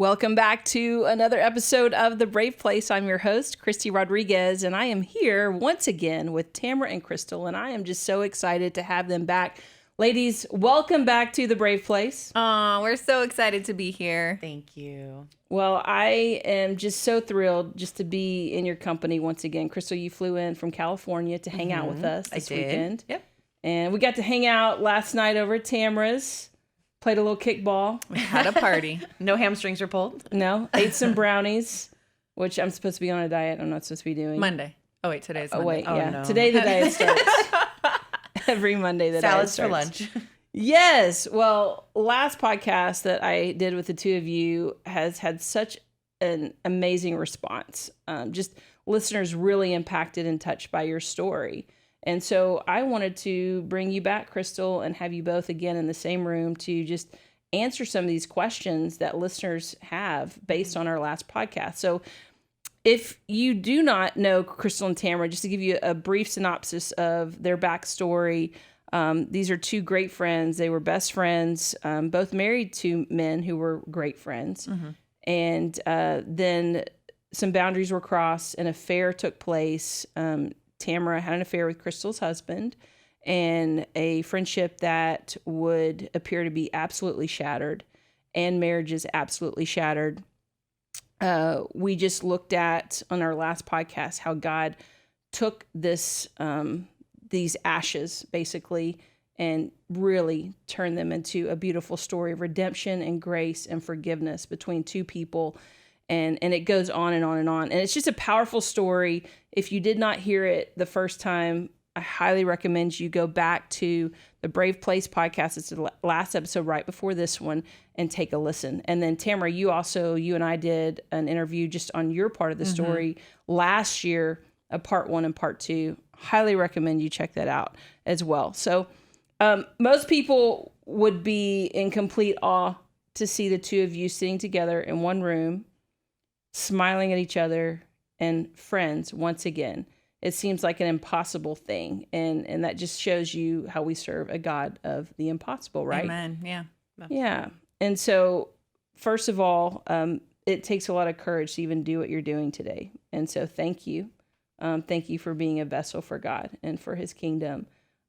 Welcome back to another episode of The Brave Place. I'm your host, Christy Rodriguez, and I am here once again with Tamara and Krystal, and I am just so excited to have them back. Ladies, welcome back to The Brave Place. Oh, we're so excited to be here. Thank you. Well, I am just so thrilled just to be in your company once again. Krystal, you flew in from California to hang out with us this weekend. Yep. And we got to hang out last night over at Tamara's. Played a little kickball. We had a party. No hamstrings were pulled. No, ate some brownies, which I'm supposed to be on a diet. I'm not supposed to be doing. Monday. Oh, wait, today's Monday. Oh, wait, Oh, yeah. no. Today the diet starts. Every Monday the diet Salads starts. for lunch. Yes. Well, last podcast that I did with the two of you has had such an amazing response. Just listeners really impacted and touched by your story. And so I wanted to bring you back, Krystal, and have you both again in the same room to just answer some of these questions that listeners have based on our last podcast. So if you do not know Krystal and Tamara, just to give you a brief synopsis of their backstory, these are two great friends. They were best friends, both married to men who were great friends. Mm-hmm. And then some boundaries were crossed. An affair took place. Tamara had an affair with Krystal's husband, and a friendship that would appear to be absolutely shattered, and marriages absolutely shattered. We just looked at on our last podcast how God took this these ashes basically and really turned them into a beautiful story of redemption and grace and forgiveness between two people. And it goes on and on and on. And it's just a powerful story. If you did not hear it the first time, I highly recommend you go back to the Brave Place podcast. It's the last episode right before this one, and take a listen. And then Tamara, you and I did an interview just on your part of the story last year, a part 1 and part 2. Highly recommend you check that out as well. So most people would be in complete awe to see the two of you sitting together in one room, smiling at each other, and friends once again. It seems like an impossible thing, and that just shows you how we serve a God of the impossible, right? Amen. Yeah. Yeah. And so, first of all, it takes a lot of courage to even do what you're doing today. And so thank you. Thank you for being a vessel for God and for his kingdom.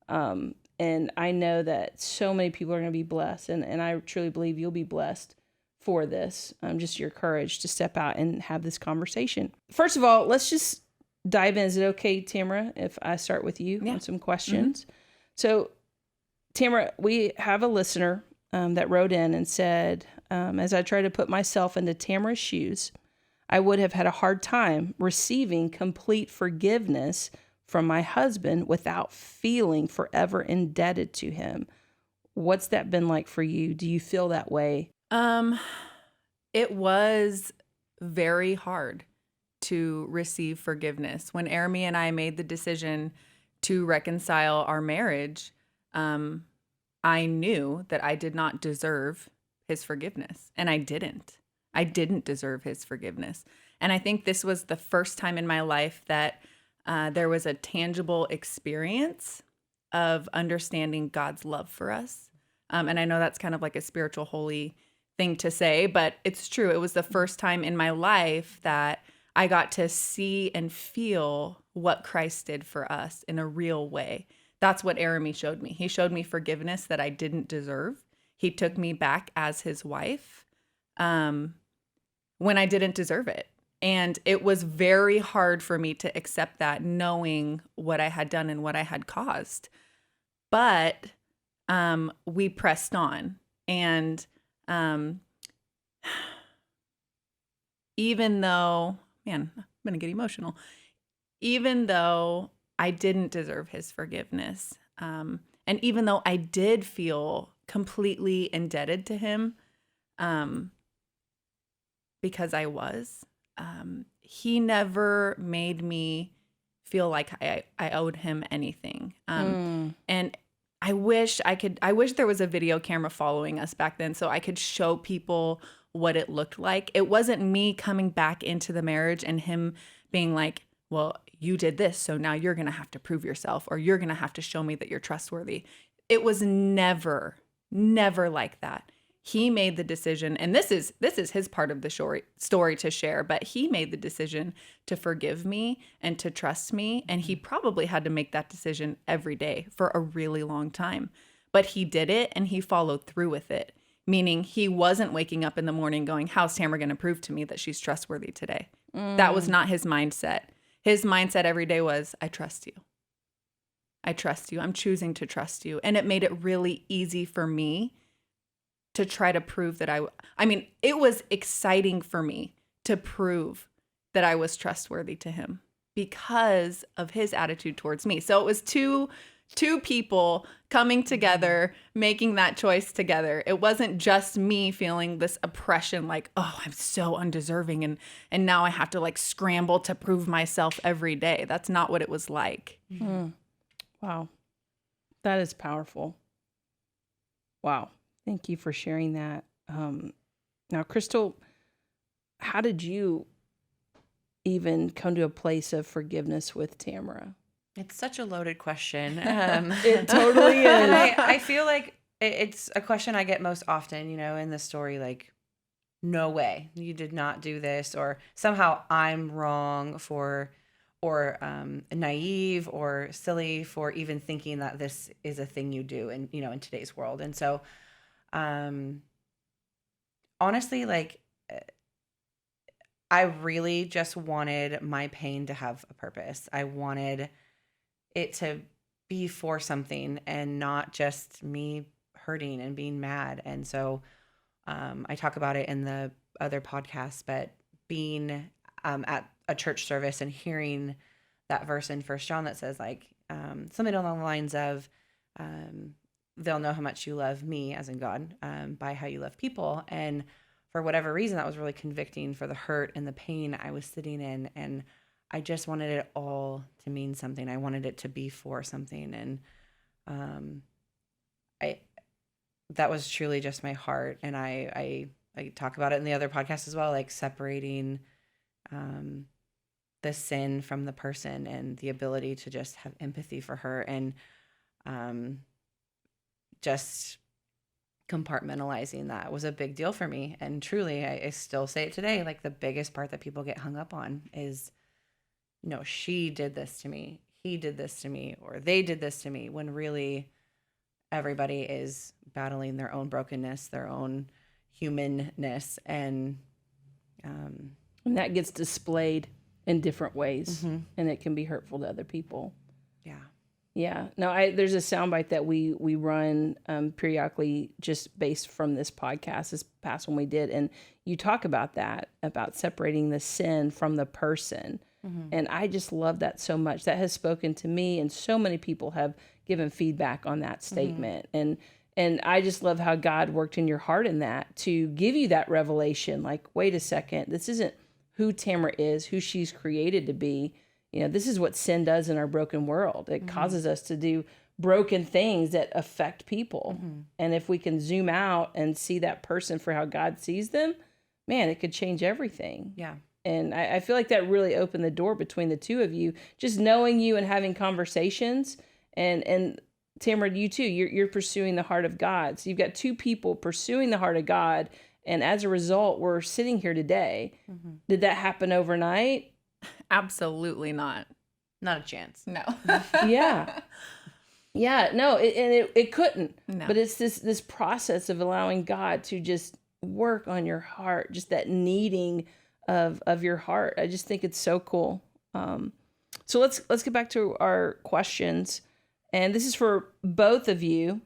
And I know that so many people are going to be blessed, and I truly believe you'll be blessed for this, just your courage to step out and have this conversation. First of all, let's just dive in. Is it okay, Tamara, if I start with you on some questions? Mm-hmm. So, Tamara, we have a listener that wrote in and said, as I try to put myself into Tamara's shoes, I would have had a hard time receiving complete forgiveness from my husband without feeling forever indebted to him. What's that been like for you? Do you feel that way? It was very hard to receive forgiveness. When Arami and I made the decision to reconcile our marriage, I knew that I did not deserve his forgiveness, and I didn't. I didn't deserve his forgiveness. And I think this was the first time in my life that there was a tangible experience of understanding God's love for us. And I know that's kind of like a spiritual holy thing to say, but it's true. It was the first time in my life that I got to see and feel what Christ did for us in a real way. That's what Arami showed me. He showed me forgiveness that I didn't deserve. He took me back as his wife when I didn't deserve it. And it was very hard for me to accept that, knowing what I had done and what I had caused. But we pressed on. And even though, man, I'm going to get emotional. Even though I didn't deserve his forgiveness, and even though I did feel completely indebted to him, because I was, he never made me feel like I owed him anything. And I wish there was a video camera following us back then so I could show people what it looked like. It wasn't me coming back into the marriage and him being like, well, you did this, so now you're going to have to prove yourself, or you're going to have to show me that you're trustworthy. It was never like that. he made the decision, and this is his part of the story to share, but he made the decision to forgive me and to trust me, and he probably had to make that decision every day for a really long time. But he did it, and he followed through with it, meaning he wasn't waking up in the morning going, how's Tamara going to prove to me that she's trustworthy today? That was not his mindset. His mindset every day was, I trust you. I trust you. I'm choosing to trust you. And it made it really easy for me to try to prove that I mean, it was exciting for me to prove that I was trustworthy to him because of his attitude towards me. So it was two people coming together, making that choice together. It wasn't just me feeling this oppression like, oh, I'm so undeserving and now I have to like scramble to prove myself every day. That's not what it was like. Wow. That is powerful. Wow. Thank you for sharing that. Now, Krystal, how did you even come to a place of forgiveness with Tamara? It's such a loaded question. It totally is. And I feel like it's a question I get most often, in the story, like, no way, you did not do this, or somehow I'm wrong or naive or silly for even thinking that this is a thing you do in today's world. And so, honestly, like, I really just wanted my pain to have a purpose. I wanted it to be for something and not just me hurting and being mad. And so, I talk about it in the other podcasts, but being at a church service and hearing that verse in 1 John that says, like, something along the lines of, they'll know how much you love me, as in God, by how you love people. And for whatever reason, that was really convicting for the hurt and the pain I was sitting in. And I just wanted it all to mean something. I wanted it to be for something. And that was truly just my heart. And I talk about it in the other podcast as well, like separating the sin from the person and the ability to just have empathy for her and just compartmentalizing that was a big deal for me. And truly, I still say it today, like the biggest part that people get hung up on is, she did this to me, he did this to me, or they did this to me, when really everybody is battling their own brokenness, their own humanness, and that gets displayed in different ways, and it can be hurtful to other people. Yeah. No, there's a soundbite that we run periodically just based from this podcast, this past one we did, and you talk about that, about separating the sin from the person. And I just love that so much. That has spoken to me, and so many people have given feedback on that statement. And I just love how God worked in your heart in that to give you that revelation, like, wait a second, this isn't who Tamara is, who she's created to be. This is what sin does in our broken world. It causes us to do broken things that affect people. And if we can zoom out and see that person for how God sees them, man, it could change everything. Yeah. And I feel like that really opened the door between the two of you, just knowing you and having conversations. And Tamara, you too, you're pursuing the heart of God. So you've got two people pursuing the heart of God. And as a result, we're sitting here today. Did that happen overnight? Absolutely not. Not a chance. No. Yeah. No, it couldn't. No. But it's this process of allowing God to just work on your heart, just that needing of your heart. I just think it's so cool. So let's get back to our questions. And this is for both of you.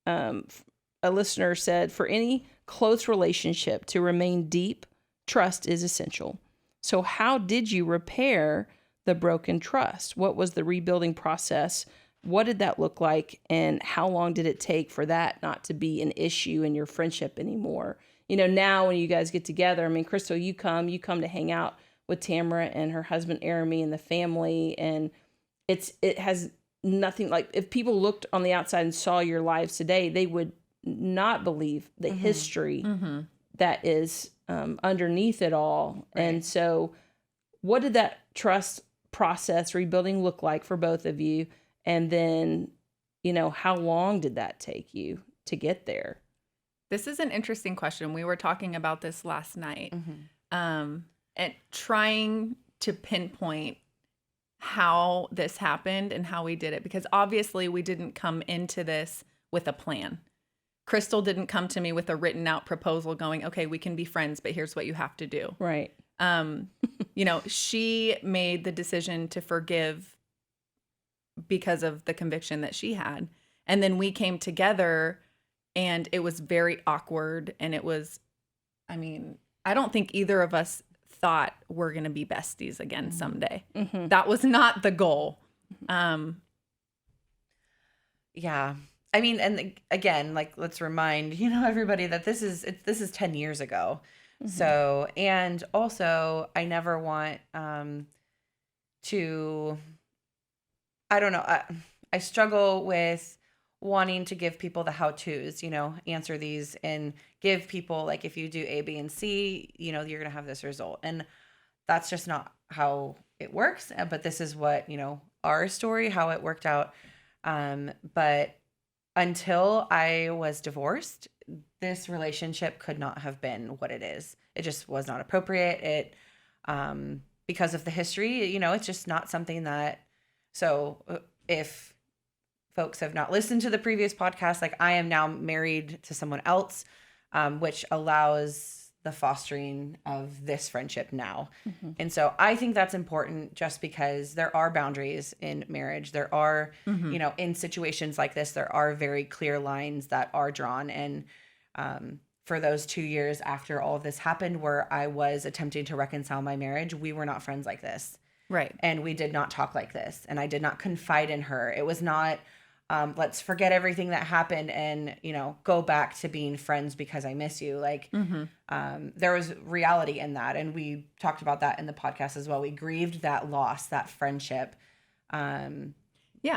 A listener said, for any close relationship to remain deep, trust is essential. So how did you repair the broken trust? What was the rebuilding process? What did that look like? And how long did it take for that not to be an issue in your friendship anymore? Now when you guys get together, I mean, Krystal, you come to hang out with Tamara and her husband, Jeremy, and the family. And it has nothing, like, if people looked on the outside and saw your lives today, they would not believe the history that is underneath it all. Right. And so what did that trust process rebuilding look like for both of you? And then, how long did that take you to get there? This is an interesting question. We were talking about this last night, and trying to pinpoint how this happened and how we did it, because obviously we didn't come into this with a plan. Krystal didn't come to me with a written out proposal going, okay, we can be friends, but here's what you have to do. Right. She made the decision to forgive because of the conviction that she had. And then we came together and it was very awkward. And it was, I don't think either of us thought we're going to be besties again someday. That was not the goal. Yeah. I mean, and again, like, let's remind, everybody that this is 10 years ago. So, and also I never want, to, I don't know. I struggle with wanting to give people the how-tos, answer these and give people, like, if you do A, B, and C, you're going to have this result. And that's just not how it works. But this is what, our story, how it worked out. But until I was divorced, this relationship could not have been what it is. It just was not appropriate. It, because of the history, it's just not something that, so if folks have not listened to the previous podcast, like, I am now married to someone else, which allows the fostering of this friendship now. And so I think that's important, just because there are boundaries in marriage. There are, in situations like this, there are very clear lines that are drawn. And for those 2 years after all of this happened, where I was attempting to reconcile my marriage, we were not friends like this. Right. And we did not talk like this. And I did not confide in her. It was not, let's forget everything that happened and, go back to being friends because I miss you. Like, there was reality in that. And we talked about that in the podcast as well. We grieved that loss, that friendship. Yeah.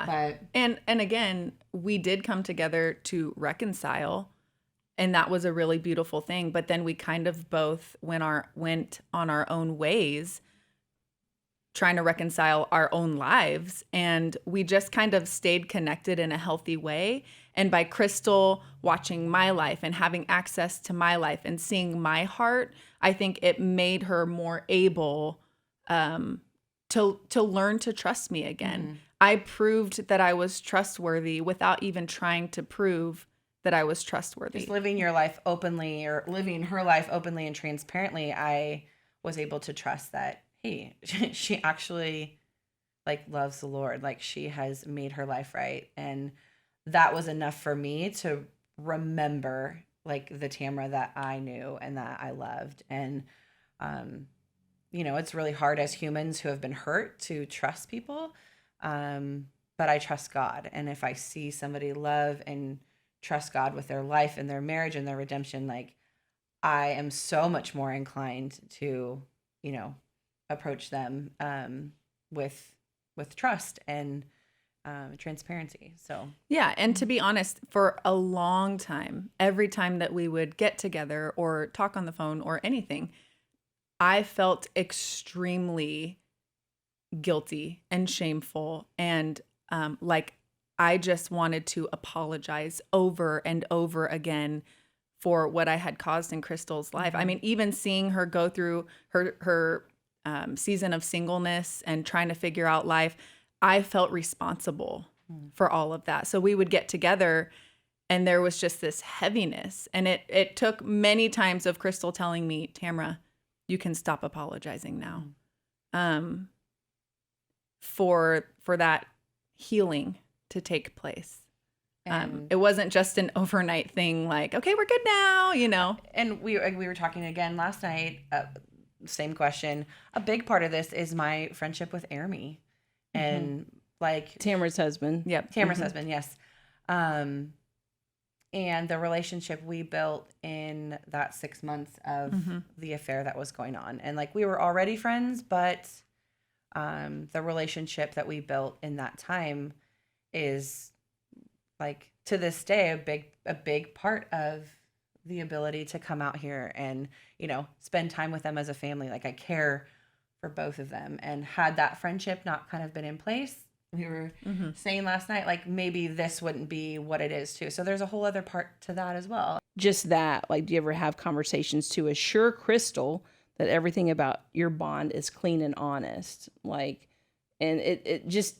But, and again, we did come together to reconcile, and that was a really beautiful thing. But then we kind of both went on our own ways, trying to reconcile our own lives. And we just kind of stayed connected in a healthy way. And by Krystal watching my life and having access to my life and seeing my heart, I think it made her more able to learn to trust me again. I proved that I was trustworthy without even trying to prove that I was trustworthy. just living your life openly, or living her life openly and transparently, I was able to trust that, hey, she actually, like, loves the Lord. Like, she has made her life right. And that was enough for me to remember, like, the Tamara that I knew and that I loved. And, it's really hard as humans who have been hurt to trust people. But I trust God. And if I see somebody love and trust God with their life and their marriage and their redemption, like, I am so much more inclined to, approach them with trust and transparency. So yeah, and to be honest, for a long time, every time that we would get together or talk on the phone or anything, I felt extremely guilty and shameful, and like, I just wanted to apologize over and over again for what I had caused in Krystal's life. I mean, even seeing her go through her season of singleness and trying to figure out life, I felt responsible for all of that. So we would get together and there was just this heaviness. And it took many times of Krystal telling me, Tamara, you can stop apologizing now. For that healing to take place. It wasn't just an overnight thing, like, okay, we're good now, And we were talking again last night, same question. A big part of this is my friendship with Ermi, and like Tamara's husband. Yep. Tamara's husband, yes. And the relationship we built in that 6 months of the affair that was going on. And like, we were already friends, but the relationship that we built in that time is, like, to this day, a big part of the ability to come out here and, spend time with them as a family. Like, I care for both of them. And had that friendship not kind of been in place, we were saying last night, like, maybe this wouldn't be what it is too. So there's a whole other part to that as well. just that, like, do you ever have conversations to assure Krystal that everything about your bond is clean and honest? Like, and it just,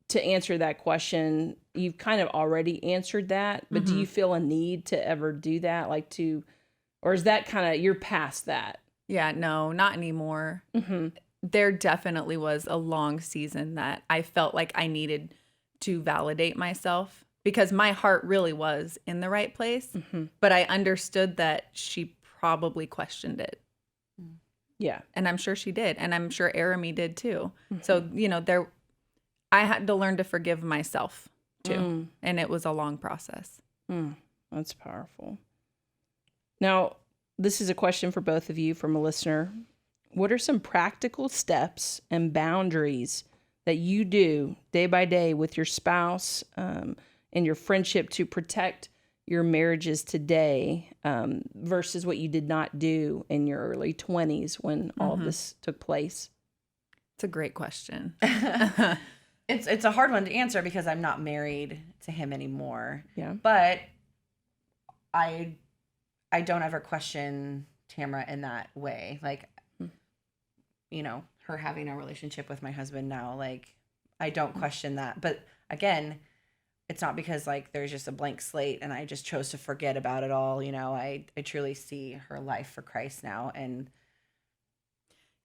to answer that question, you've kind of already answered that, but do you feel a need to ever do that? Like or is that kind of, you're past that? Yeah, no, not anymore. There definitely was a long season that I felt like I needed to validate myself because my heart really was in the right place, but I understood that she probably questioned it. Yeah. And I'm sure she did. And I'm sure Arami did too. So, I had to learn to forgive myself too. And it was a long process. That's powerful. Now, this is a question for both of you from a listener. What are some practical steps and boundaries that you do day by day with your spouse and your friendship to protect your marriages today versus what you did not do in your early 20s when all of this took place? It's a great question. It's a hard one to answer because I'm not married to him anymore. Yeah. But I don't ever question Tamara in that way. Like, her having a relationship with my husband now, like, I don't question that. But again, it's not because like there's just a blank slate and I just chose to forget about it all. I truly see her life for Christ now. And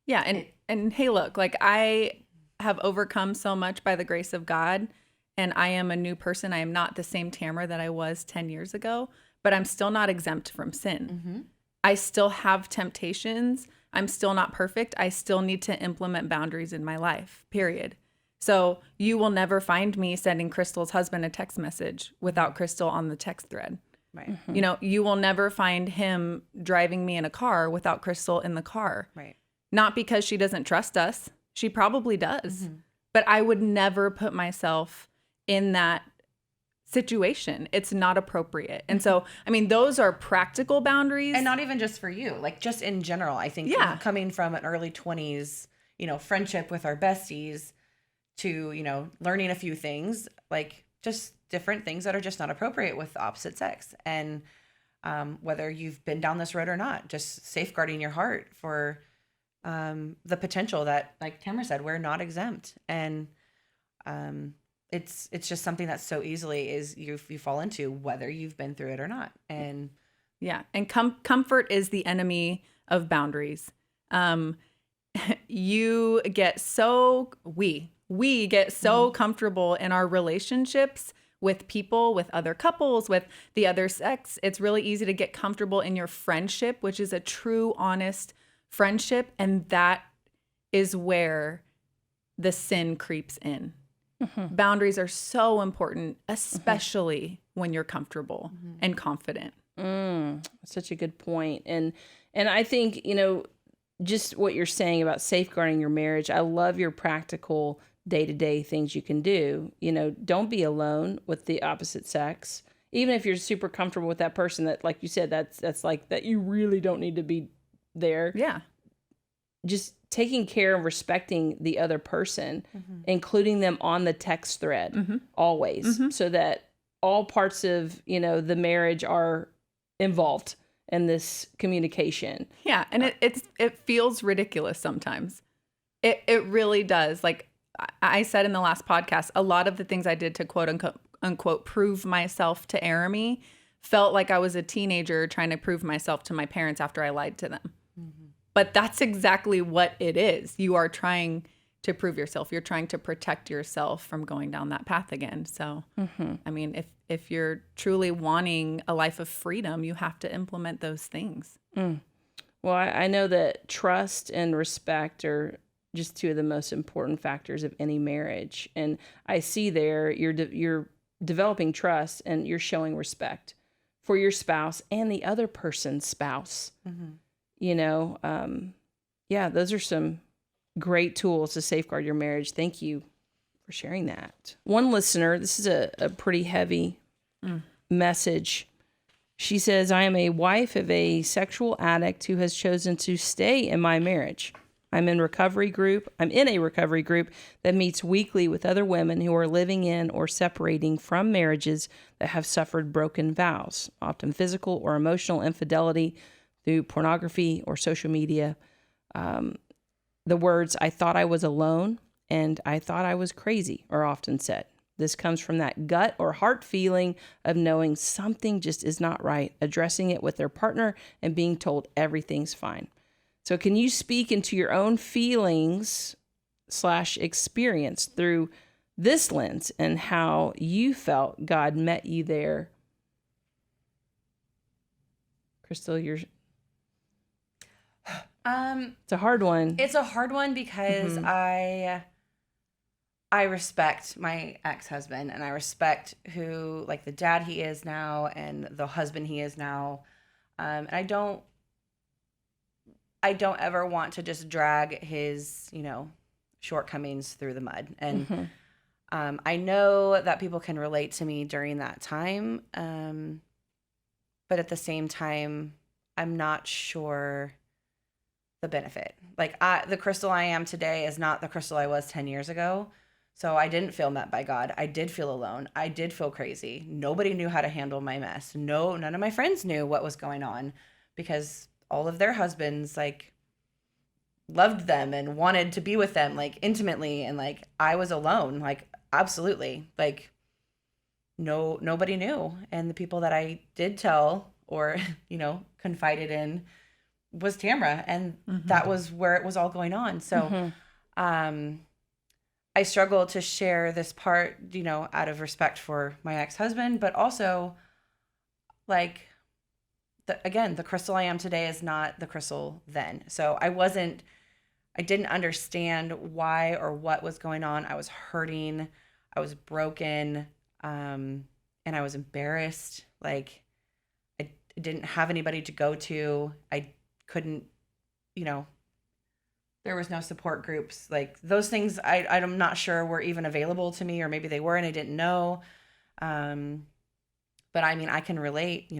yeah. And hey, look, like I have overcome so much by the grace of God, and I am a new person. I am not the same Tamara that I was 10 years ago, but I'm still not exempt from sin. I still have temptations. I'm still not perfect. I still need to implement boundaries in my life, period. So you will never find me sending Krystal's husband a text message without Krystal on the text thread. Right. You will never find him driving me in a car without Krystal in the car. Right. Not because she doesn't trust us. She probably does. But I would never put myself in that situation. It's not appropriate. And so, I mean, those are practical boundaries. And not even just for you, like just in general. I think coming from an early 20s, friendship with our besties to, learning a few things, like just different things that are just not appropriate with the opposite sex. And whether you've been down this road or not, just safeguarding your heart for the potential that, like Tamara said, we're not exempt. And it's just something that so easily is you fall into whether you've been through it or not. And yeah. And comfort is the enemy of boundaries. We get so comfortable in our relationships with people, with other couples, with the other sex. It's really easy to get comfortable in your friendship, which is a true, honest friendship. And that is where the sin creeps in. Boundaries are so important, especially when you're comfortable and confident. Such a good point. And I think, just what you're saying about safeguarding your marriage, I love your practical day-to-day things you can do. Don't be alone with the opposite sex. Even if you're super comfortable with that person that, like you said, that's like that you really don't need to be there. Yeah. Just taking care and respecting the other person, including them on the text thread always, so that all parts of, the marriage are involved in this communication. Yeah. And it feels ridiculous sometimes. It really does. Like I said in the last podcast, a lot of the things I did to quote unquote prove myself to Arami felt like I was a teenager trying to prove myself to my parents after I lied to them. But that's exactly what it is. You are trying to prove yourself. You're trying to protect yourself from going down that path again. So, I mean, if you're truly wanting a life of freedom, you have to implement those things. Well, I know that trust and respect are just two of the most important factors of any marriage. And I see there you're developing trust and you're showing respect for your spouse and the other person's spouse. Those are some great tools to safeguard your marriage. Thank you for sharing that. One listener, this is a pretty heavy message. She says, I am a wife of a sexual addict who has chosen to stay in my marriage. I'm in a recovery group that meets weekly with other women who are living in or separating from marriages that have suffered broken vows, often physical or emotional infidelity through pornography or social media. The words, "I thought I was alone," and "I thought I was crazy," are often said. This comes from that gut or heart feeling of knowing something just is not right, addressing it with their partner, and being told everything's fine. So can you speak into your own feelings / experience through this lens and how you felt God met you there? Krystal, it's a hard one. It's a hard one because I respect my ex-husband, and I respect who, like, the dad he is now and the husband he is now. And I don't ever want to just drag his, shortcomings through the mud. And I know that people can relate to me during that time. But at the same time, I'm not sure the benefit. Like, the Krystal I am today is not the Krystal I was 10 years ago. So I didn't feel met by God. I did feel alone. I did feel crazy. Nobody knew how to handle my mess. None of my friends knew what was going on because all of their husbands, like, loved them and wanted to be with them, like, intimately. And, like, I was alone, like, absolutely. Like, nobody knew. And the people that I did tell or, confided in was Tamara. And that was where it was all going on. So, I struggle to share this part, out of respect for my ex-husband, but also, like, the Krystal I am today is not the Krystal then. So I didn't understand why or what was going on. I was hurting, I was broken, and I was embarrassed. Like, I didn't have anybody to go to. I couldn't, there was no support groups. Like, those things I'm not sure were even available to me, or maybe they were and I didn't know. But I mean, I can relate,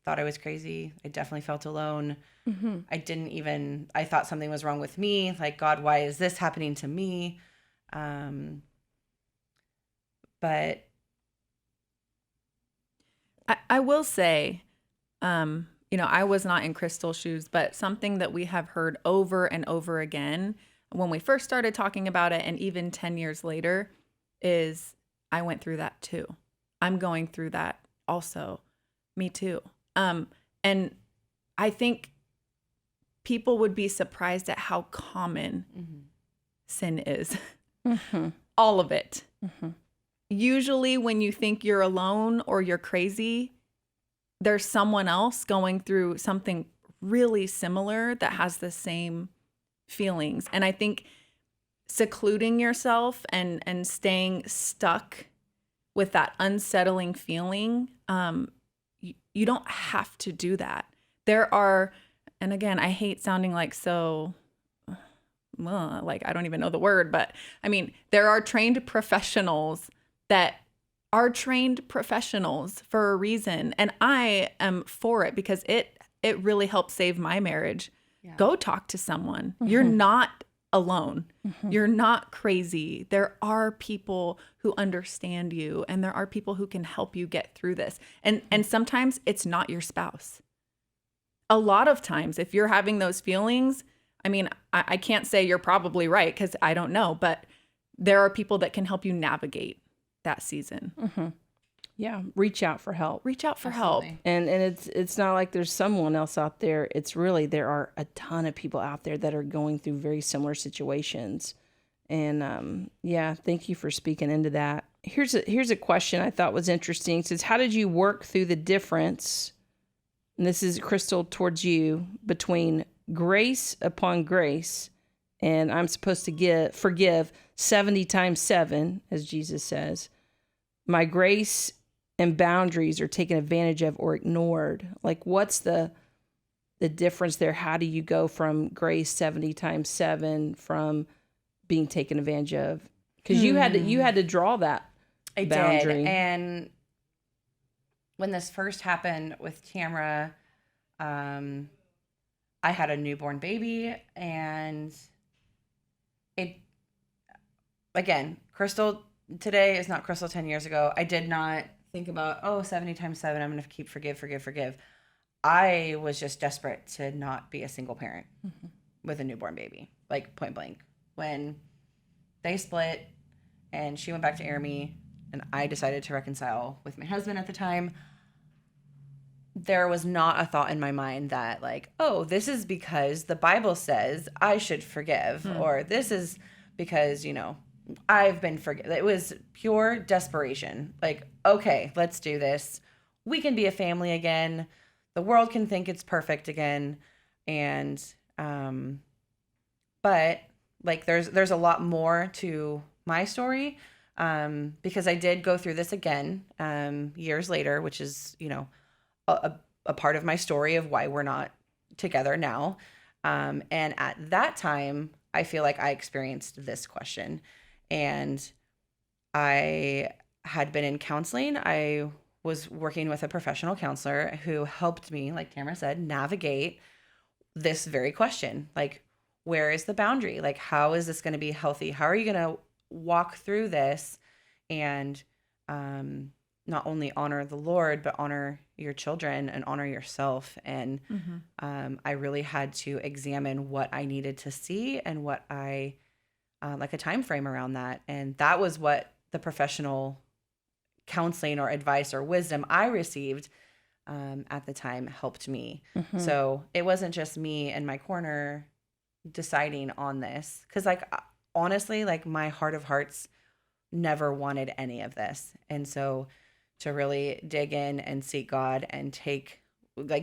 thought I was crazy. I definitely felt alone. I thought something was wrong with me. Like, God, why is this happening to me? But I will say, I was not in Krystal's shoes, but something that we have heard over and over again when we first started talking about it, and even 10 years later, is I went through that too. I'm going through that also. Me too. And I think people would be surprised at how common sin is. All of it. Usually when you think you're alone or you're crazy, there's someone else going through something really similar that has the same feelings. And I think secluding yourself and staying stuck with that unsettling feeling, you don't have to do that. There are, and again, I hate sounding like so, like I don't even know the word, but I mean, there are trained professionals that are trained professionals for a reason. And I am for it because it really helped save my marriage. Yeah. Go talk to someone. You're not alone. You're not crazy. There are people who understand you, and there are people who can help you get through this. And sometimes it's not your spouse. A lot of times, if you're having those feelings, I mean, I can't say you're probably right because I don't know, but there are people that can help you navigate that season. Yeah, reach out for help. Reach out for help. And it's not like there's someone else out there. It's really, there are a ton of people out there that are going through very similar situations. And thank you for speaking into that. Here's a question I thought was interesting. It says, how did you work through the difference, and this is Krystal towards you, between grace upon grace and I'm supposed to forgive 70 times 7, as Jesus says. My grace and boundaries are taken advantage of or ignored. Like, what's the difference there? How do you go from grace 70 times 7 from being taken advantage of? Because you had to draw that boundary. Did. And when this first happened with Tamara, I had a newborn baby, and it, again, Krystal today is not Krystal 10 years ago. I did not think about, 70 times 7, I'm going to keep forgive. I was just desperate to not be a single parent with a newborn baby, like point blank. When they split and she went back to Army and I decided to reconcile with my husband at the time, there was not a thought in my mind that like, oh, this is because the Bible says I should forgive, or this is because, I've been forgiven. It was pure desperation. Like, okay, let's do this. We can be a family again. The world can think it's perfect again. And, but like, there's a lot more to my story, because I did go through this again, years later, which is, a part of my story of why we're not together now. And at that time, I feel like I experienced this question. And I had been in counseling. I was working with a professional counselor who helped me, like Tamara said, navigate this very question. Like, where is the boundary? Like, how is this going to be healthy? How are you going to walk through this and not only honor the Lord, but honor your children and honor yourself? And I really had to examine what I needed to see and what I like a time frame around that. And that was what the professional counseling or advice or wisdom I received at the time helped me. So it wasn't just me in my corner deciding on this, because like honestly, like my heart of hearts never wanted any of this. And so to really dig in and seek God and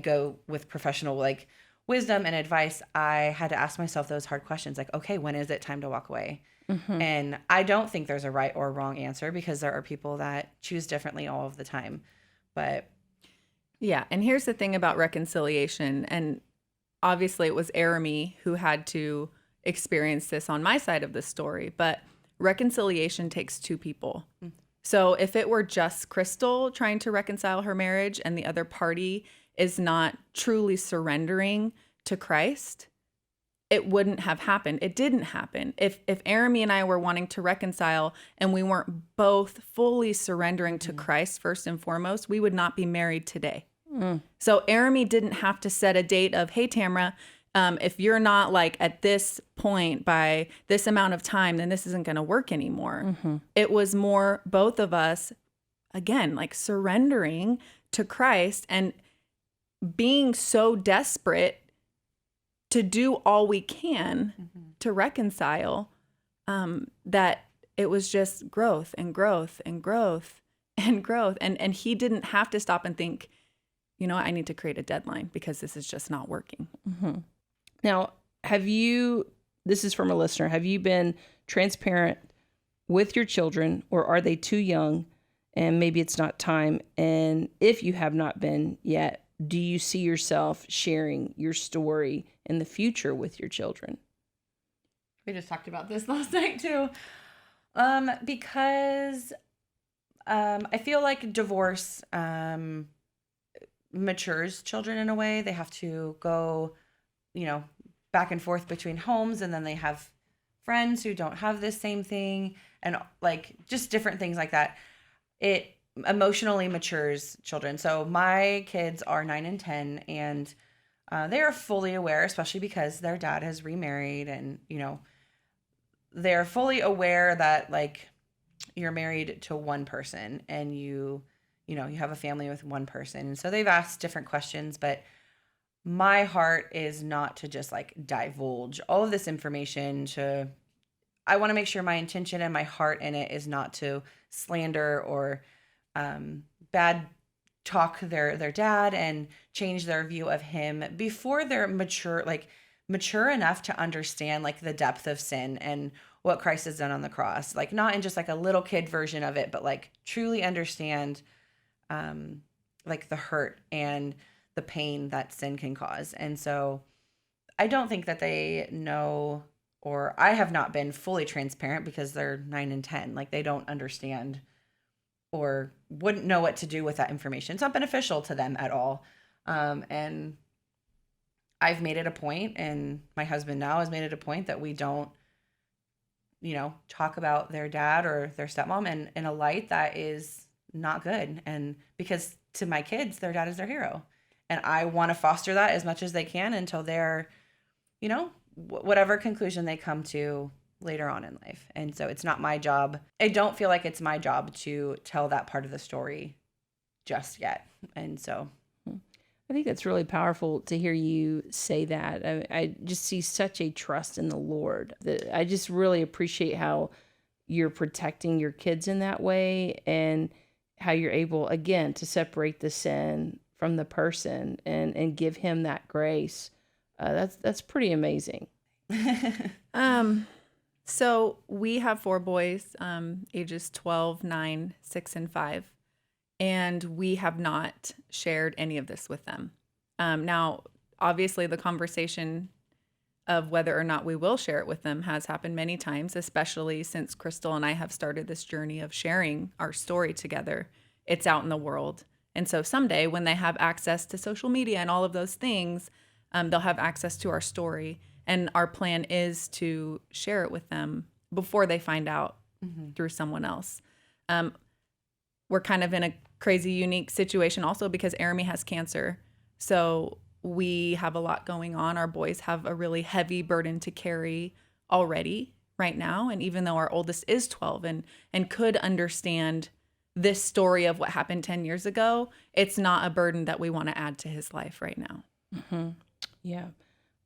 go with professional like wisdom and advice, I had to ask myself those hard questions. Like, okay, when is it time to walk away? And I don't think there's a right or wrong answer, because there are people that choose differently all of the time. But yeah. And here's the thing about reconciliation. And obviously it was Arami who had to experience this on my side of the story, but reconciliation takes two people. So if it were just Krystal trying to reconcile her marriage and the other party is not truly surrendering to Christ, it wouldn't have happened. It didn't happen. If Arami and I were wanting to reconcile and we weren't both fully surrendering to Christ first and foremost, we would not be married today. So Arami didn't have to set a date of, hey, Tamara, if you're not like at this point by this amount of time, then this isn't going to work anymore. It was more both of us, again, like surrendering to Christ and being so desperate to do all we can to reconcile, that it was just growth and growth and growth and growth. And he didn't have to stop and think, I need to create a deadline because this is just not working. Now, this is from a listener, have you been transparent with your children, or are they too young and maybe it's not time? And if you have not been yet, do you see yourself sharing your story in the future with your children? we just talked about this last night too. Because I feel like divorce matures children in a way. They have to go, back and forth between homes, and then they have friends who don't have this same thing, and like just different things like that. It emotionally matures children. So my kids are 9 and 10, and they are fully aware, especially because their dad has remarried, and they're fully aware that like you're married to one person, and you have a family with one person. And so they've asked different questions, but my heart is not to just like divulge all of this information I want to make sure my intention and my heart in it is not to slander or bad talk their dad and change their view of him before they're mature enough to understand like the depth of sin and what Christ has done on the cross. Like not in just like a little kid version of it, but like truly understand like the hurt and the pain that sin can cause. And so I don't think that they know, or I have not been fully transparent because they're 9 and 10. Like they don't understand or wouldn't know what to do with that information. It's not beneficial to them at all. And I've made it a point, and my husband now has made it a point that we don't talk about their dad or their stepmom in a light that is not good. And because to my kids, their dad is their hero. And I want to foster that as much as they can until they're, whatever conclusion they come to later on in life. And so it's not my job. I don't feel like it's my job to tell that part of the story just yet. And so I think that's really powerful to hear you say that. I just see such a trust in the Lord that I just really appreciate how you're protecting your kids in that way, and how you're able, again, to separate the sin from the person and give him that grace. That's pretty amazing. So we have 4 boys, ages 12, 9, 6, and 5. And we have not shared any of this with them. Now, obviously, the conversation of whether or not we will share it with them has happened many times, especially since Krystal and I have started this journey of sharing our story together. It's out in the world. And so someday when they have access to social media and all of those things, they'll have access to our story. And our plan is to share it with them before they find out through someone else. We're kind of in a crazy, unique situation also because Arami has cancer. So we have a lot going on. Our boys have a really heavy burden to carry already right now. And even though our oldest is 12 and could understand this story of what happened 10 years ago, it's not a burden that we want to add to his life right now. Mm-hmm. Yeah.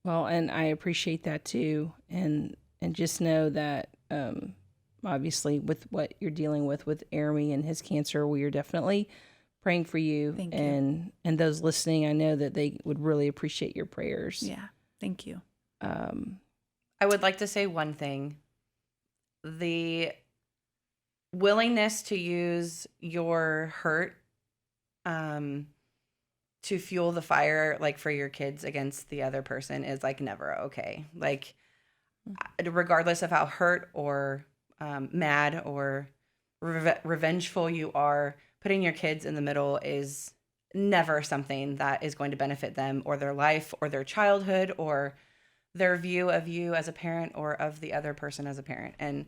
Well, and I appreciate that too. And just know that, obviously with what you're dealing with Arami and his cancer, we are definitely praying for you. Thank you. And those listening, I know that they would really appreciate your prayers. Yeah. Thank you. I would like to say one thing. The willingness to use your hurt to fuel the fire, like for your kids against the other person, is like never okay. Like regardless of how hurt or mad or revengeful you are, putting your kids in the middle is never something that is going to benefit them or their life or their childhood or their view of you as a parent or of the other person as a parent. And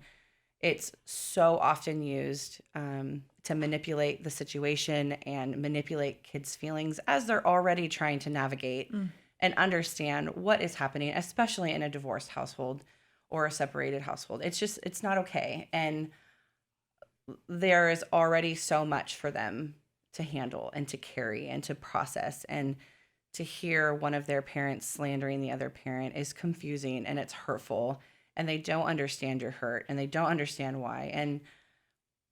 it's so often used to manipulate the situation and manipulate kids' feelings as they're already trying to navigate and understand what is happening, especially in a divorced household or a separated household. It's not okay. And there is already so much for them to handle and to carry and to process. And to hear one of their parents slandering the other parent is confusing and it's hurtful. And they don't understand your hurt and they don't understand why. And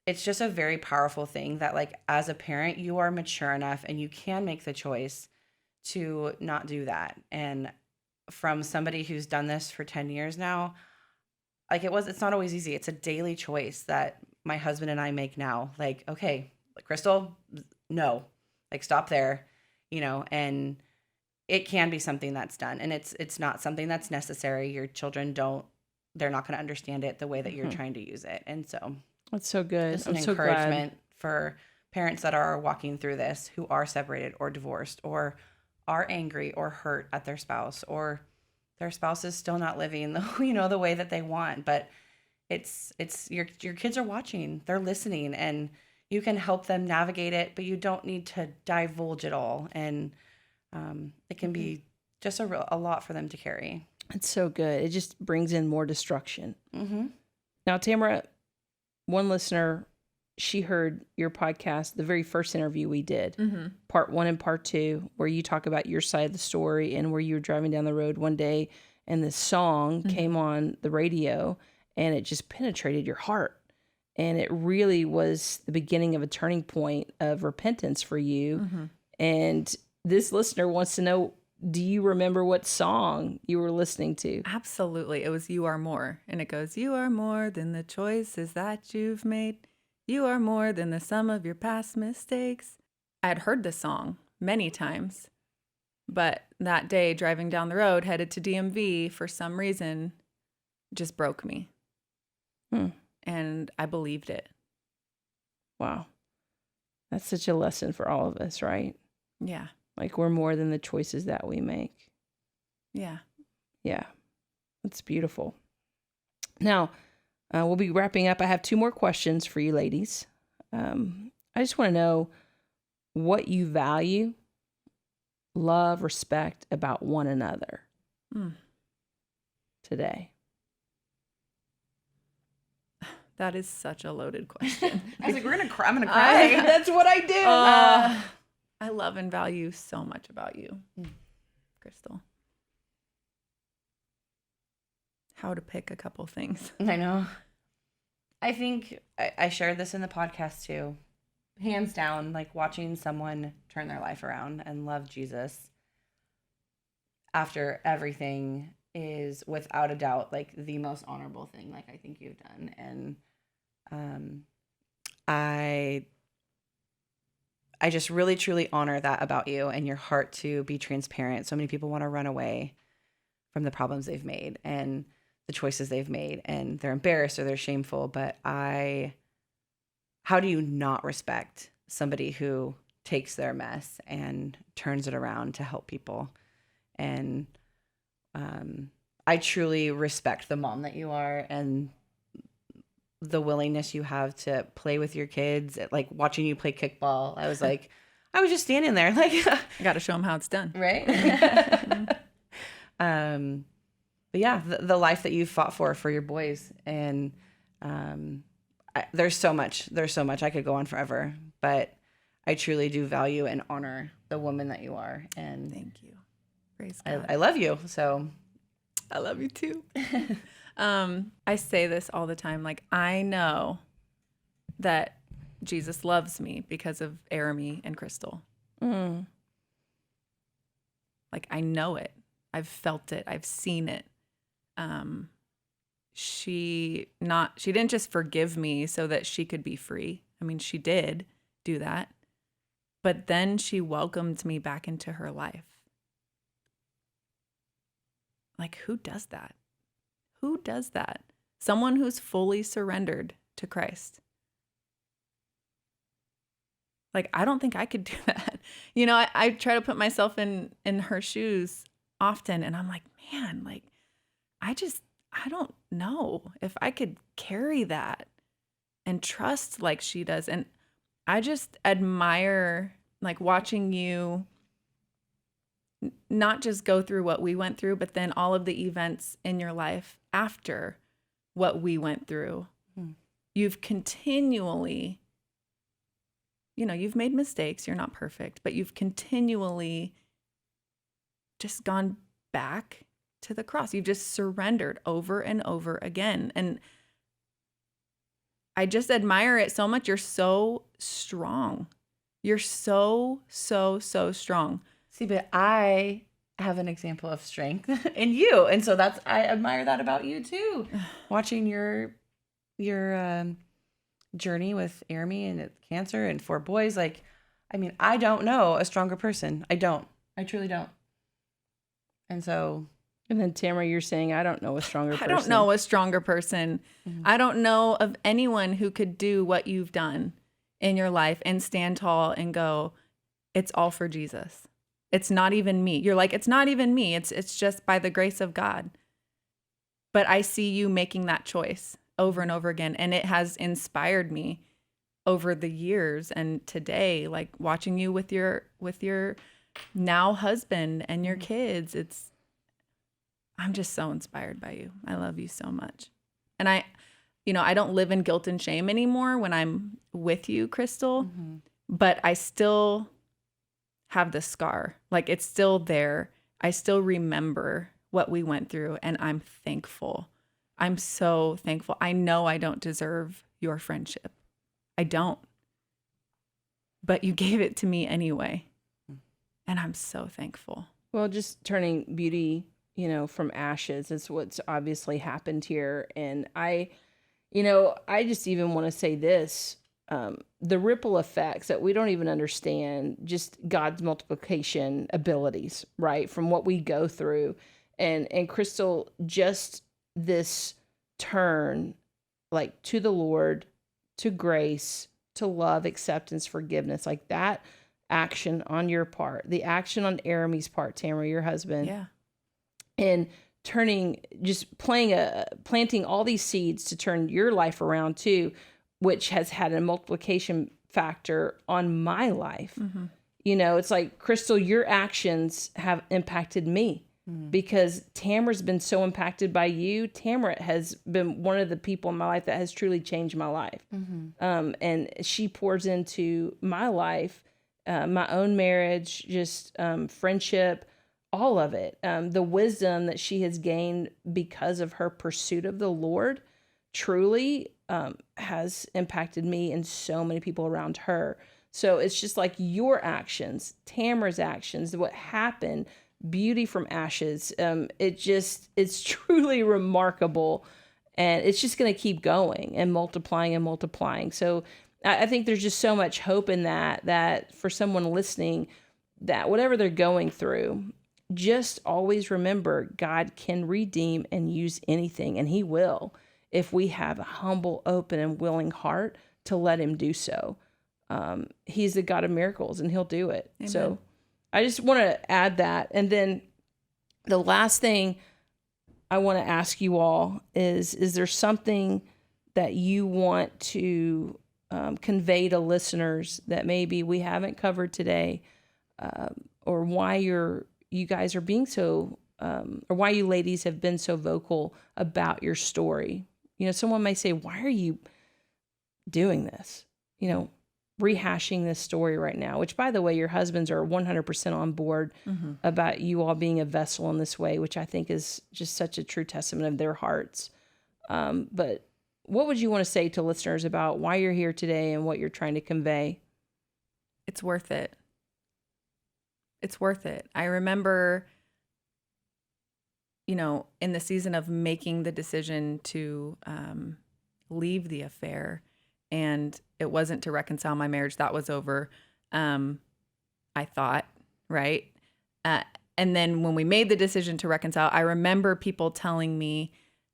it's just a very powerful thing that, like, as a parent, you are mature enough and you can make the choice to not do that. And from somebody who's done this for 10 years now, like it's not always easy. It's a daily choice that my husband and I make now. Like, okay, Krystal, no, like stop there, and it can be something that's done. And it's not something that's necessary. Your children they're not going to understand it the way that you're trying to use it. And so that's so good. Just an I'm so encouragement glad. for parents that are walking through this, who are separated or divorced or are angry or hurt at their spouse, or their spouse is still not living the way that they want. But it's your kids are watching, they're listening, and you can help them navigate it, but you don't need to divulge it all. And it can be just a lot for them to carry. It's so good. It just brings in more destruction. Mm-hmm. Now, Tamara, one listener, she heard your podcast, the very first interview we did, part 1 and part 2, where you talk about your side of the story and where you were driving down the road one day and this song came on the radio and it just penetrated your heart. And it really was the beginning of a turning point of repentance for you. And this listener wants to know, do you remember what song you were listening to? Absolutely. It was You Are More. And it goes, you are more than the choices that you've made. You are more than the sum of your past mistakes. I had heard this song many times, but that day driving down the road headed to DMV for some reason just broke me. And I believed it. Wow. That's such a lesson for all of us, right? Yeah. Like we're more than the choices that we make. Yeah. Yeah. It's beautiful. Now, We'll be wrapping up. I have 2 more questions for you ladies. I just want to know what you value, love, respect about one another today. That is such a loaded question. I was like, I'm going to cry. That's what I do. I love and value so much about you, Krystal. How to pick a couple things. I know. I think I shared this in the podcast too. Hands down, like watching someone turn their life around and love Jesus after everything is without a doubt like the most honorable thing like I think you've done. And I just really truly honor that about you and your heart to be transparent. So many people want to run away from the problems they've made and the choices they've made, and they're embarrassed or they're shameful. But how do you not respect somebody who takes their mess and turns it around to help people? And I truly respect the mom that you are and the willingness you have to play with your kids. Like watching you play kickball, I was like, I was just standing there like, I got to show them how it's done. Right. But yeah, the life that you've fought for your boys. And there's so much I could go on forever, but I truly do value and honor the woman that you are. And thank you. Praise God. I love you. So I love you too. I say this all the time. Like, I know that Jesus loves me because of Arami and Krystal. Like, I know it. I've felt it. I've seen it. She didn't just forgive me so that she could be free. I mean, she did do that. But then she welcomed me back into her life. Like, who does that? Who does that? Someone who's fully surrendered to Christ. Like, I don't think I could do that. You know, I try to put myself in her shoes often, and I'm like, man, like, I don't know if I could carry that and trust like she does. And I just admire, like, watching you not just go through what we went through, but then all of the events in your life after what we went through. You've continually, you know, you've made mistakes. You're not perfect, but you've continually just gone back to the cross. You've just surrendered over and over again. And I just admire it so much. You're so strong. You're so, so, so strong. See, but I have an example of strength in you. And so I admire that about you too. Watching your journey with Arami and cancer and 4 boys. Like, I mean, I don't know a stronger person. I truly don't. And so. And then Tamara, you're saying, I don't know a stronger person. I don't know a stronger person. Mm-hmm. I don't know of anyone who could do what you've done in your life and stand tall and go, it's all for Jesus. It's not even me. You're like, it's not even me. It's just by the grace of God. But I see you making that choice over and over again. And it has inspired me over the years. And today, like watching you with your now husband and your kids, I'm just so inspired by you. I love you so much. And I don't live in guilt and shame anymore when I'm with you, Krystal, but I still have the scar. Like, it's still there. I still remember what we went through, and I'm thankful. I'm so thankful. I know I don't deserve your friendship. I don't. But you gave it to me anyway. And I'm so thankful. Well, just turning beauty, from ashes is what's obviously happened here. And I just even want to say this, the ripple effects that we don't even understand, just God's multiplication abilities, right? From what we go through. And Krystal, just this turn, like, to the Lord, to grace, to love, acceptance, forgiveness, like that action on your part, the action on Arami's part, Tamara, your husband. Yeah. And planting all these seeds to turn your life around too, which has had a multiplication factor on my life. Mm-hmm. You know, it's like, Krystal, your actions have impacted me because Tamara's been so impacted by you. Tamara has been one of the people in my life that has truly changed my life. And she pours into my life, my own marriage, just friendship, all of it. The wisdom that she has gained because of her pursuit of the Lord truly has impacted me and so many people around her. So it's just like your actions, Tamara's actions, what happened, beauty from ashes. It's truly remarkable. And it's just going to keep going and multiplying and multiplying. So I think there's just so much hope in that for someone listening, that whatever they're going through, just always remember God can redeem and use anything, and he will, if we have a humble, open, and willing heart to let him do so. He's the God of miracles, and he'll do it. Amen. So I just want to add that. And then the last thing I want to ask you all is there something that you want to convey to listeners that maybe we haven't covered today, or why you guys are being so, or why you ladies have been so vocal about your story? You know, someone may say, why are you doing this? You know, rehashing this story right now, which, by the way, your husbands are 100% on board about you all being a vessel in this way, which I think is just such a true testament of their hearts. But what would you want to say to listeners about why you're here today and what you're trying to convey? It's worth it. It's worth it. I remember, you know, in the season of making the decision to leave the affair, and it wasn't to reconcile my marriage. That was over, I thought, right? And then when we made the decision to reconcile, I remember people telling me,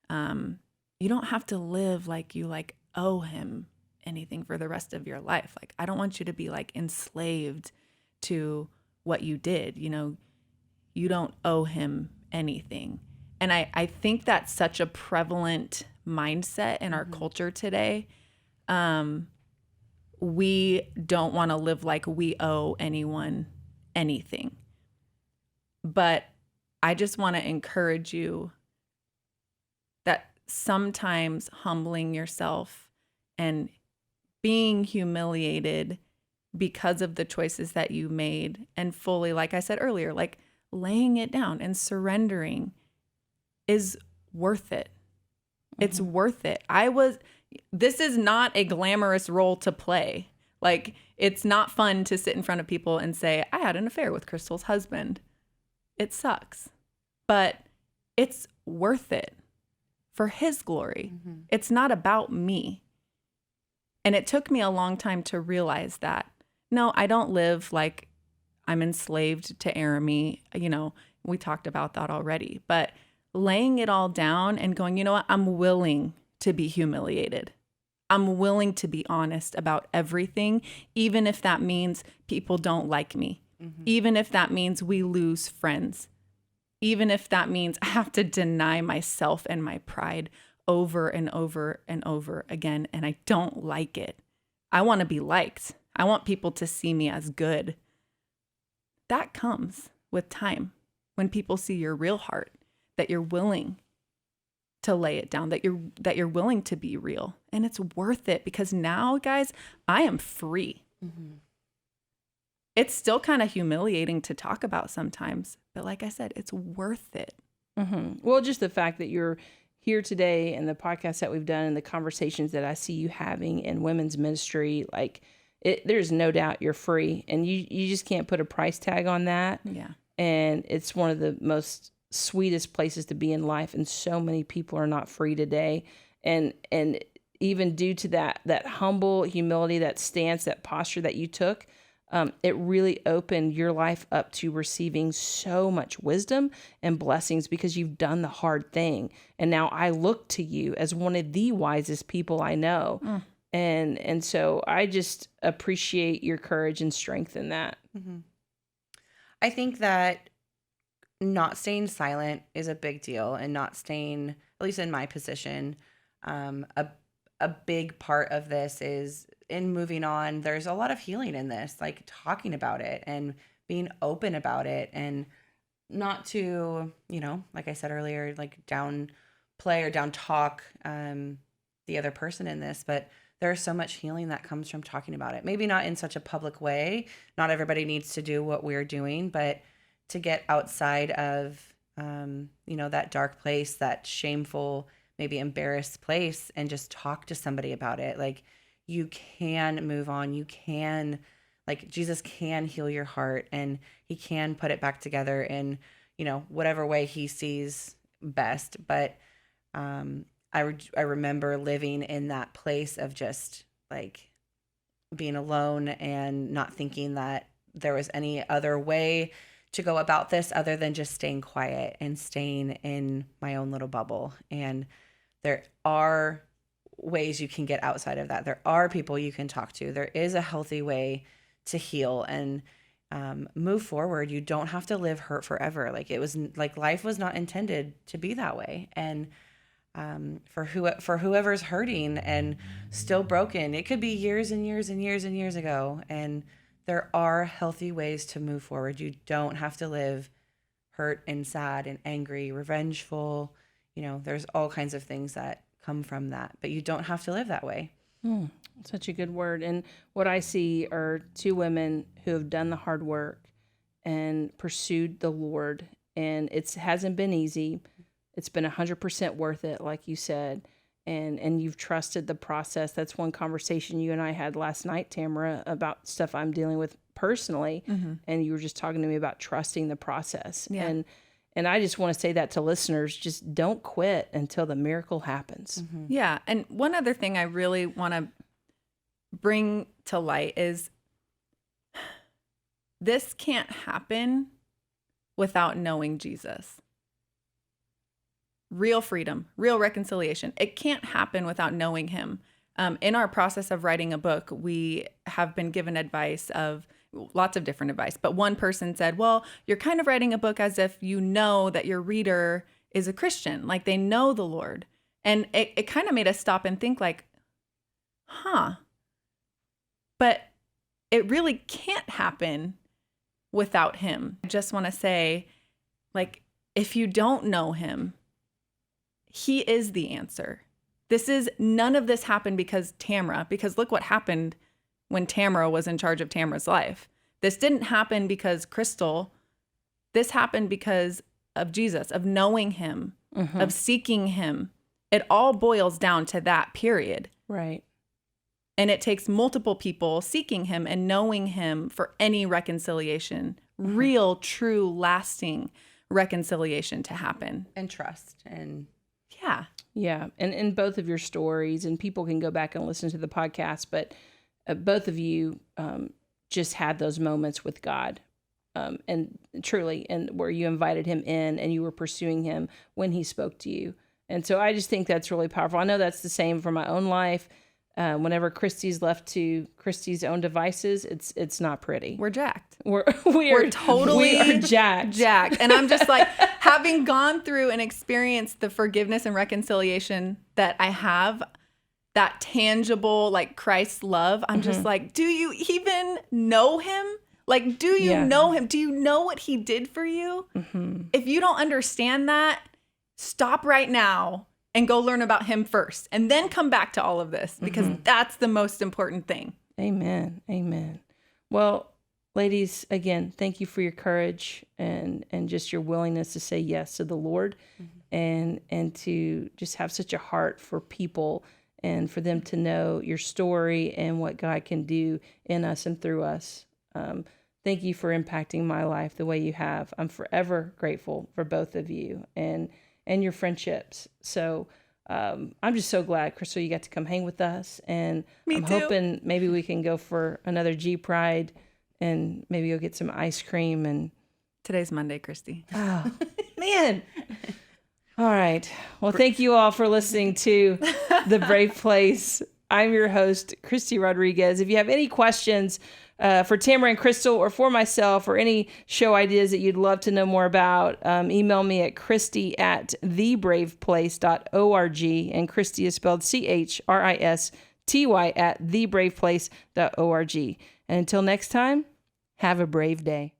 you don't have to live like you owe him anything for the rest of your life. Like, I don't want you to be enslaved to what you did. You know, you don't owe him anything. And I think that's such a prevalent mindset in our culture today. We don't want to live like we owe anyone anything. But I just want to encourage you that sometimes humbling yourself and being humiliated because of the choices that you made, and fully, like I said earlier, laying it down and surrendering is worth it. It's worth it. This is not a glamorous role to play. It's not fun to sit in front of people and say, I had an affair with Krystal's husband. It sucks, but it's worth it for his glory. It's not about me. And it took me a long time to realize that. No, I don't live like I'm enslaved to Arami. You know, we talked about that already, but laying it all down and going, you know what, I'm willing to be humiliated. I'm willing to be honest about everything, even if that means people don't like me, even if that means we lose friends, even if that means I have to deny myself and my pride over and over and over again, and I don't like it. I want to be liked. I want people to see me as good. That comes with time, when people see your real heart, that you're willing to lay it down, that you're willing to be real. And it's worth it, because now, guys, I am free. It's still kind of humiliating to talk about sometimes, but like I said, it's worth it. Well, just the fact that you're here today and the podcast that we've done and the conversations that I see you having in women's ministry, there's no doubt you're free, and you just can't put a price tag on that. Yeah. And it's one of the most sweetest places to be in life, and so many people are not free today. And even due to that humble humility, that stance, that posture that you took, it really opened your life up to receiving so much wisdom and blessings, because you've done the hard thing. And now I look to you as one of the wisest people I know. And so I just appreciate your courage and strength in that. I think that not staying silent is a big deal, and not staying, at least in my position, a big part of this is in moving on. There's a lot of healing in this, like talking about it and being open about it, and not to, like I said earlier, like downplay or down talk the other person in this, but there's so much healing that comes from talking about it. Maybe not in such a public way. Not everybody needs to do what we're doing, but to get outside of, that dark place, that shameful, maybe embarrassed place, and just talk to somebody about it. Like, you can move on. You can, like, Jesus can heal your heart, and he can put it back together in, whatever way he sees best. But I remember living in that place of just like being alone and not thinking that there was any other way to go about this other than just staying quiet and staying in my own little bubble. And there are ways you can get outside of that. There are people you can talk to. There is a healthy way to heal and move forward. You don't have to live hurt forever. Like, it was like life was not intended to be that way. And for whoever's hurting and still broken, it could be years and years and years and years ago. And there are healthy ways to move forward. You don't have to live hurt and sad and angry, revengeful. There's all kinds of things that come from that, but you don't have to live that way. Such a good word. And what I see are two women who have done the hard work and pursued the Lord. And it hasn't been easy. It's been 100% worth it, like you said. And you've trusted the process. That's one conversation you and I had last night, Tamara, about stuff I'm dealing with personally. Mm-hmm. And you were just talking to me about trusting the process. Yeah. And I just want to say that to listeners, just don't quit until the miracle happens. Mm-hmm. Yeah. And one other thing I really want to bring to light is this can't happen without knowing Jesus. Real freedom, real reconciliation. It can't happen without knowing him. In our process of writing a book, we have been given advice of lots of different advice. But one person said, well, you're kind of writing a book as if you know that your reader is a Christian, like they know the Lord. And it kind of made us stop and think like, but it really can't happen without him. I just want to say, like, if you don't know him, he is the answer. None of this happened because look what happened when Tamara was in charge of Tamara's life. This didn't happen because Krystal. This happened because of Jesus, of knowing him, mm-hmm. of seeking him. It all boils down to that, period. Right. And it takes multiple people seeking him and knowing him for any reconciliation, mm-hmm. real, true, lasting reconciliation to happen. And trust. And yeah. Yeah. And in both of your stories, and people can go back and listen to the podcast, but both of you just had those moments with God. And truly, and where you invited him in and you were pursuing him when he spoke to you. And so I just think that's really powerful. I know that's the same for my own life. Whenever Christy's left to Christy's own devices, it's not pretty. We're jacked. We're totally jacked. Jacked. And I'm just like, having gone through and experienced the forgiveness and reconciliation that I have, that tangible, like Christ's love, I'm mm-hmm. just like, do you even know him? Like, do you know him? Do you know what he did for you? Mm-hmm. If you don't understand that, stop right now and go learn about him first, and then come back to all of this, because mm-hmm. that's the most important thing. Amen. Amen. Well, ladies, again, thank you for your courage and just your willingness to say yes to the Lord, mm-hmm. and to just have such a heart for people and for them to know your story and what God can do in us and through us. Thank you for impacting my life the way you have. I'm forever grateful for both of you and your friendships. So I'm just so glad, Krystal, you got to come hang with us. And I'm hoping maybe we can go for another G Pride and maybe you'll get some ice cream. And today's Monday, Christy. Oh, man. All right. Well, thank you all for listening to The Brave Place. I'm your host, Christy Rodriguez. If you have any questions for Tamara and Krystal, or for myself, or any show ideas that you'd love to know more about, email me at Christy@thebraveplace.org. And Christy is spelled CHRISTY at thebraveplace.org. And until next time, have a brave day.